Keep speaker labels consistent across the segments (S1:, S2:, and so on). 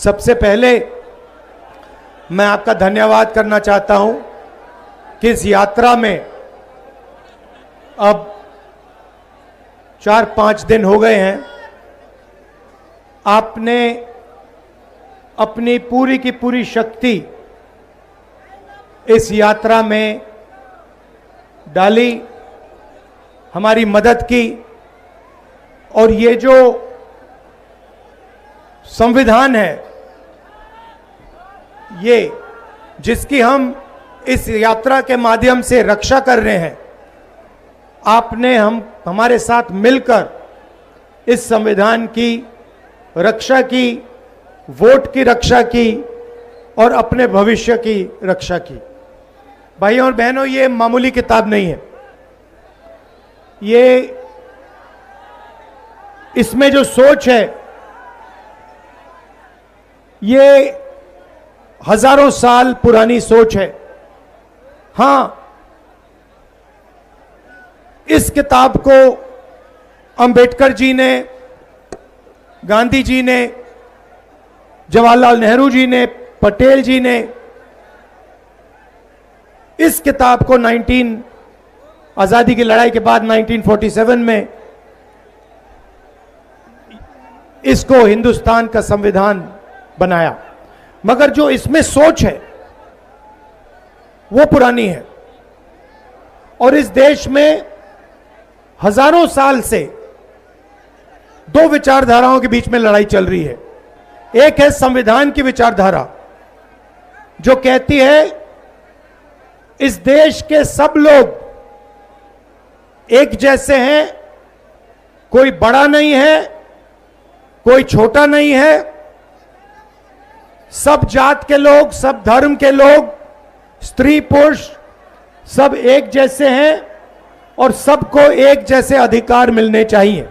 S1: सबसे पहले मैं आपका धन्यवाद करना चाहता हूं कि इस यात्रा में अब 4-5 दिन हो गए हैं, आपने अपनी पूरी की पूरी शक्ति इस यात्रा में डाली, हमारी मदद की। और ये जो संविधान है, ये जिसकी हम इस यात्रा के माध्यम से रक्षा कर रहे हैं, आपने हमारे साथ मिलकर इस संविधान की रक्षा की, वोट की रक्षा की और अपने भविष्य की रक्षा की। भाइयों और बहनों, ये मामूली किताब नहीं है। ये इसमें जो सोच है, ये हजारों साल पुरानी सोच है। हां, इस किताब को अंबेडकर जी ने, गांधी जी ने, जवाहरलाल नेहरू जी ने, पटेल जी ने इस किताब को आजादी की लड़ाई के बाद 1947 में इसको हिंदुस्तान का संविधान बनाया। मगर जो इसमें सोच है वो पुरानी है। और इस देश में हजारों साल से दो विचारधाराओं के बीच में लड़ाई चल रही है। एक है संविधान की विचारधारा, जो कहती है इस देश के सब लोग एक जैसे हैं, कोई बड़ा नहीं है, कोई छोटा नहीं है, सब जात के लोग, सब धर्म के लोग, स्त्री पुरुष सब एक जैसे हैं और सबको एक जैसे अधिकार मिलने चाहिए।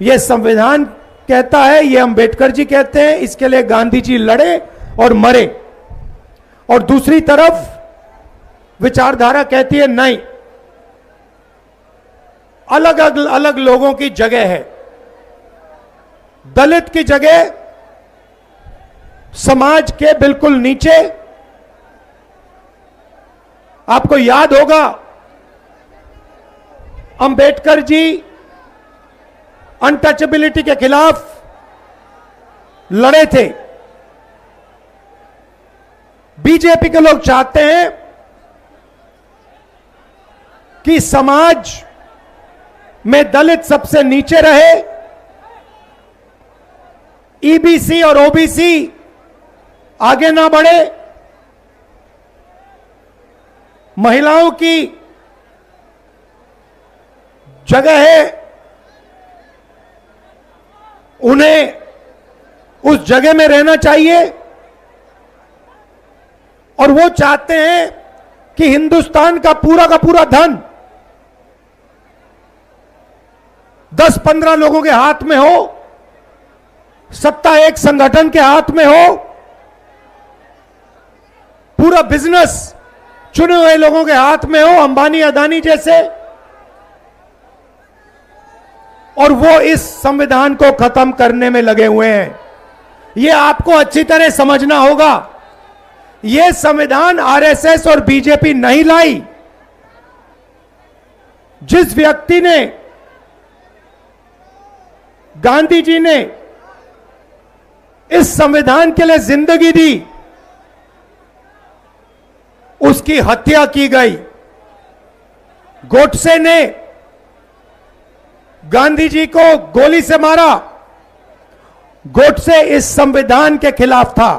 S1: यह संविधान कहता है, यह अंबेडकर जी कहते हैं, इसके लिए गांधी जी लड़े और मरे। और दूसरी तरफ विचारधारा कहती है नहीं, अलग अलग लोगों की जगह है। दलित की जगह समाज के बिल्कुल नीचे। आपको याद होगा, अंबेडकर जी अनटचेबिलिटी के खिलाफ लड़े थे। बीजेपी के लोग चाहते हैं कि समाज में दलित सबसे नीचे रहे, ईबीसी और ओबीसी आगे ना बढ़े, महिलाओं की जगह है, उन्हें उस जगह में रहना चाहिए। और वो चाहते हैं कि हिंदुस्तान का पूरा धन 10-15 लोगों के हाथ में हो, सत्ता एक संगठन के हाथ में हो, पूरा बिजनेस चुने हुए लोगों के हाथ में हो, अंबानी अदानी जैसे। और वो इस संविधान को खत्म करने में लगे हुए हैं। ये आपको अच्छी तरह समझना होगा। ये संविधान आरएसएस और बीजेपी नहीं लाई। जिस व्यक्ति ने, गांधी जी ने इस संविधान के लिए जिंदगी दी, उसकी हत्या की गई। गोडसे ने गांधी जी को गोली से मारा। गोडसे इस संविधान के खिलाफ था।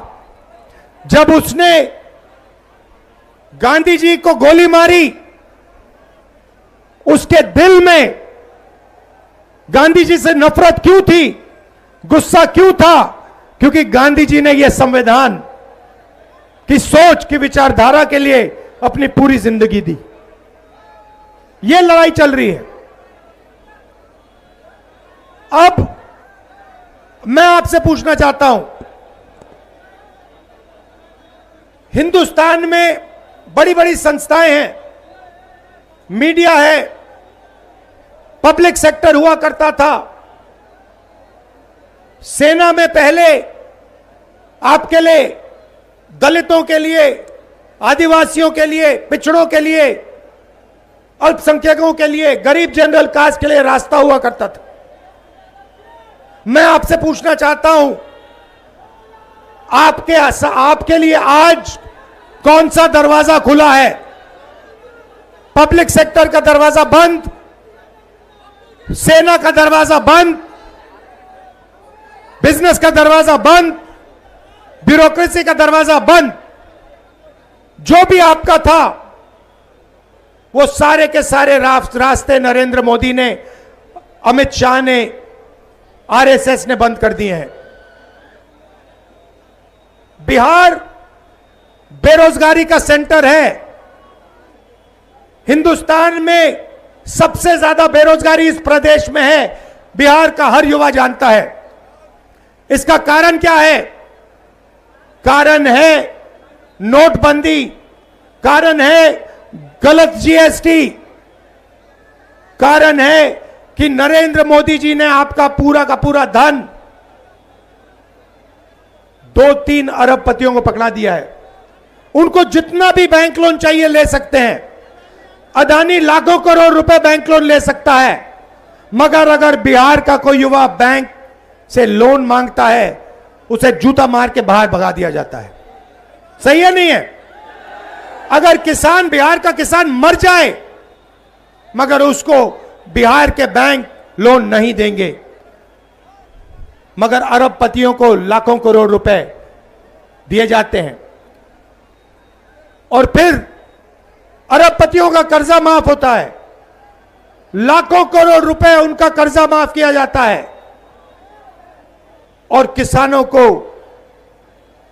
S1: जब उसने गांधी जी को गोली मारी, उसके दिल में गांधी जी से नफरत क्यों थी, गुस्सा क्यों था? क्योंकि गांधी जी ने यह संविधान की सोच की विचारधारा के लिए अपनी पूरी जिंदगी दी। यह लड़ाई चल रही है। अब मैं आपसे पूछना चाहता हूं, हिंदुस्तान में बड़ी बड़ी संस्थाएं हैं, मीडिया है, पब्लिक सेक्टर हुआ करता था। सेना में पहले आपके लिए, दलितों के लिए, आदिवासियों के लिए, पिछड़ों के लिए, अल्पसंख्यकों के लिए, गरीब जनरल कास्ट के लिए रास्ता हुआ करता था। मैं आपसे पूछना चाहता हूं, आपके लिए आज कौन सा दरवाजा खुला है? पब्लिक सेक्टर का दरवाजा बंद, सेना का दरवाजा बंद, बिजनेस का दरवाजा बंद, ब्यूरोक्रेसी का दरवाजा बंद। जो भी आपका था वो सारे के सारे रास्ते नरेंद्र मोदी ने, अमित शाह ने, आरएसएस ने बंद कर दिए हैं। बिहार बेरोजगारी का सेंटर है। हिंदुस्तान में सबसे ज्यादा बेरोजगारी इस प्रदेश में है, बिहार का हर युवा जानता है। इसका कारण क्या है? कारण है नोटबंदी, कारण है गलत जीएसटी, कारण है कि नरेंद्र मोदी जी ने आपका पूरा का पूरा धन 2-3 अरबपतियों को पकड़ा दिया है। उनको जितना भी बैंक लोन चाहिए ले सकते हैं। अदानी लाखों करोड़ रुपए बैंक लोन ले सकता है, मगर अगर बिहार का कोई युवा बैंक से लोन मांगता है, उसे जूता मार के बाहर भगा दिया जाता है। सही है नहीं है? अगर किसान, बिहार का किसान मर जाए, मगर उसको बिहार के बैंक लोन नहीं देंगे, मगर अरबपतियों को लाखों करोड़ रुपए दिए जाते हैं। और फिर अरबपतियों का कर्जा माफ होता है, लाखों करोड़ रुपए उनका कर्जा माफ किया जाता है। और किसानों को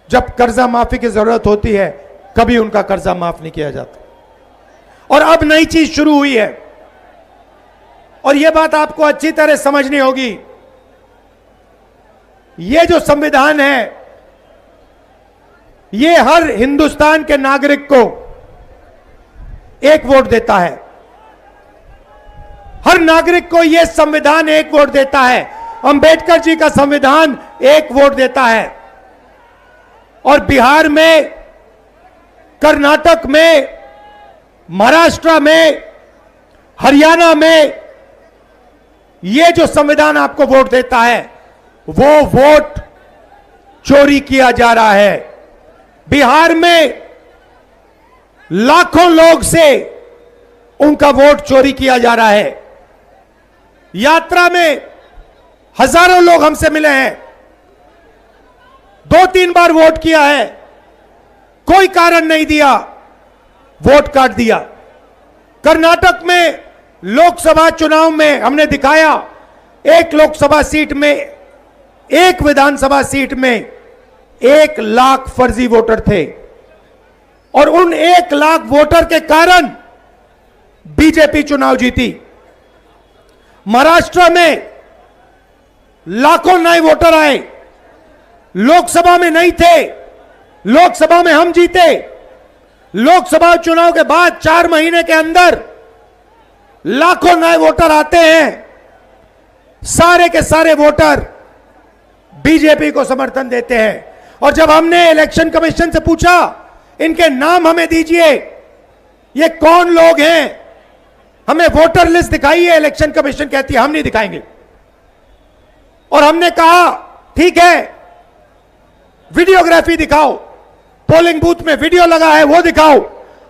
S1: जब कर्जा माफी की जरूरत होती है, कभी उनका कर्जा माफ नहीं किया जाता। और अब नई चीज शुरू हुई है, और यह बात आपको अच्छी तरह समझनी होगी। यह जो संविधान है, यह हर हिंदुस्तान के नागरिक को एक वोट देता है। हर नागरिक को यह संविधान एक वोट देता है। अंबेडकर जी का संविधान एक वोट देता है। और बिहार में, कर्नाटक में, महाराष्ट्र में, हरियाणा में यह जो संविधान आपको वोट देता है, वो वोट चोरी किया जा रहा है। बिहार में लाखों लोग से उनका वोट चोरी किया जा रहा है। यात्रा में हजारों लोग हमसे मिले हैं, 2-3 बार वोट किया है, कोई कारण नहीं दिया, वोट काट दिया। कर्नाटक में लोकसभा चुनाव में हमने दिखाया, एक लोकसभा सीट में, एक विधानसभा सीट में 1 लाख फर्जी वोटर थे, और उन 1 लाख वोटर के कारण बीजेपी चुनाव जीती। महाराष्ट्र में लाखों नए वोटर आए, लोकसभा में नहीं थे, लोकसभा में हम जीते। लोकसभा चुनाव के बाद 4 महीने के अंदर लाखों नए वोटर आते हैं। सारे के सारे वोटर बीजेपी को समर्थन देते हैं। और जब हमने इलेक्शन कमीशन से पूछा, इनके नाम हमें दीजिए, ये कौन लोग हैं, हमें वोटर लिस्ट दिखाइए, इलेक्शन कमीशन कहती है हम नहीं दिखाएंगे। और हमने कहा ठीक है, वीडियोग्राफी दिखाओ, पोलिंग बूथ में वीडियो लगा है वो दिखाओ,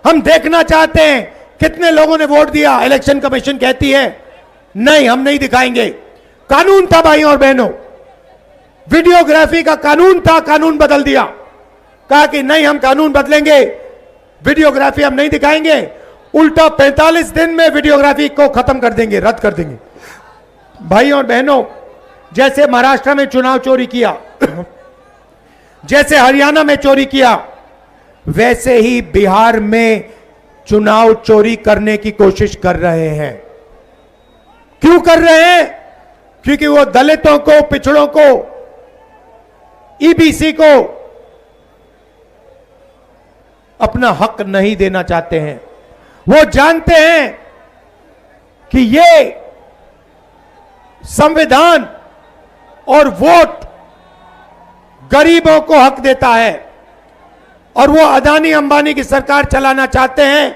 S1: हम देखना चाहते हैं कितने लोगों ने वोट दिया। इलेक्शन कमीशन कहती है नहीं, हम नहीं दिखाएंगे। कानून था भाइयों और बहनों, वीडियोग्राफी का कानून था, कानून बदल दिया, कहा कि नहीं हम कानून बदलेंगे, वीडियोग्राफी हम नहीं दिखाएंगे। उल्टा 45 दिन में वीडियोग्राफी को खत्म कर देंगे, रद्द कर देंगे। भाइयों और बहनों, जैसे महाराष्ट्र में चुनाव चोरी किया, जैसे हरियाणा में चोरी किया, वैसे ही बिहार में चुनाव चोरी करने की कोशिश कर रहे हैं। क्यों कर रहे हैं? क्योंकि वो दलितों को, पिछड़ों को, ईबीसी को अपना हक नहीं देना चाहते हैं। वो जानते हैं कि ये संविधान और वोट गरीबों को हक देता है और वो अदानी अंबानी की सरकार चलाना चाहते हैं।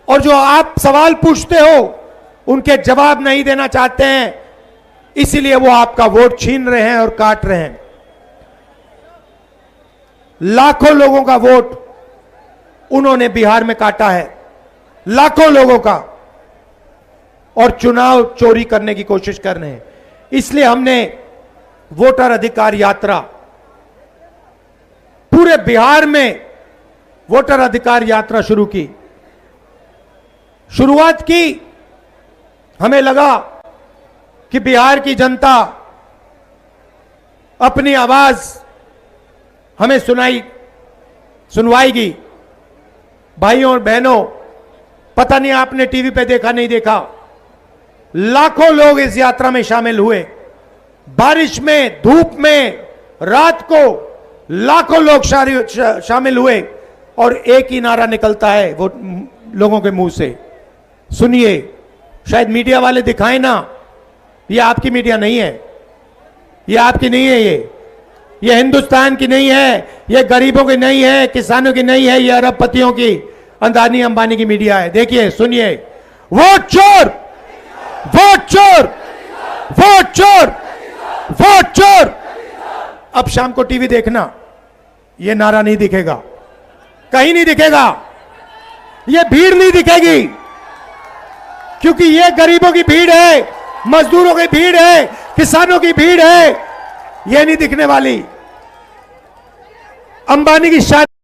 S1: और जो आप सवाल पूछते हो उनके जवाब नहीं देना चाहते हैं, इसीलिए वो आपका वोट छीन रहे हैं और काट रहे हैं। लाखों लोगों का वोट उन्होंने बिहार में काटा है, लाखों लोगों का, और चुनाव चोरी करने की कोशिश कर रहे हैं। इसलिए हमने वोटर अधिकार यात्रा, पूरे बिहार में वोटर अधिकार यात्रा शुरू की। शुरुआत की, हमें लगा कि बिहार की जनता अपनी आवाज हमें सुनवाएगी। भाइयों और बहनों, पता नहीं आपने टीवी पे देखा नहीं देखा, लाखों लोग इस यात्रा में शामिल हुए। बारिश में, धूप में, रात को लाखों लोग शामिल हुए और एक ही नारा निकलता है वो लोगों के मुंह से, सुनिए। शायद मीडिया वाले दिखाएं ना, ये आपकी मीडिया नहीं है, ये आपकी नहीं है, ये हिंदुस्तान की नहीं है, ये गरीबों की नहीं है, किसानों की नहीं है, ये अरबपतियों की, अदानी अंबानी की मीडिया है। देखिए, सुनिए, वोट चोर, वोट चोर, वोट चोर, वोट चोर। अब शाम को टीवी देखना, ये नारा नहीं दिखेगा, कहीं नहीं दिखेगा, ये भीड़ नहीं दिखेगी, क्योंकि ये गरीबों की भीड़ है, मजदूरों की भीड़ है, किसानों की भीड़ है, ये नहीं दिखने वाली। अंबानी की शादी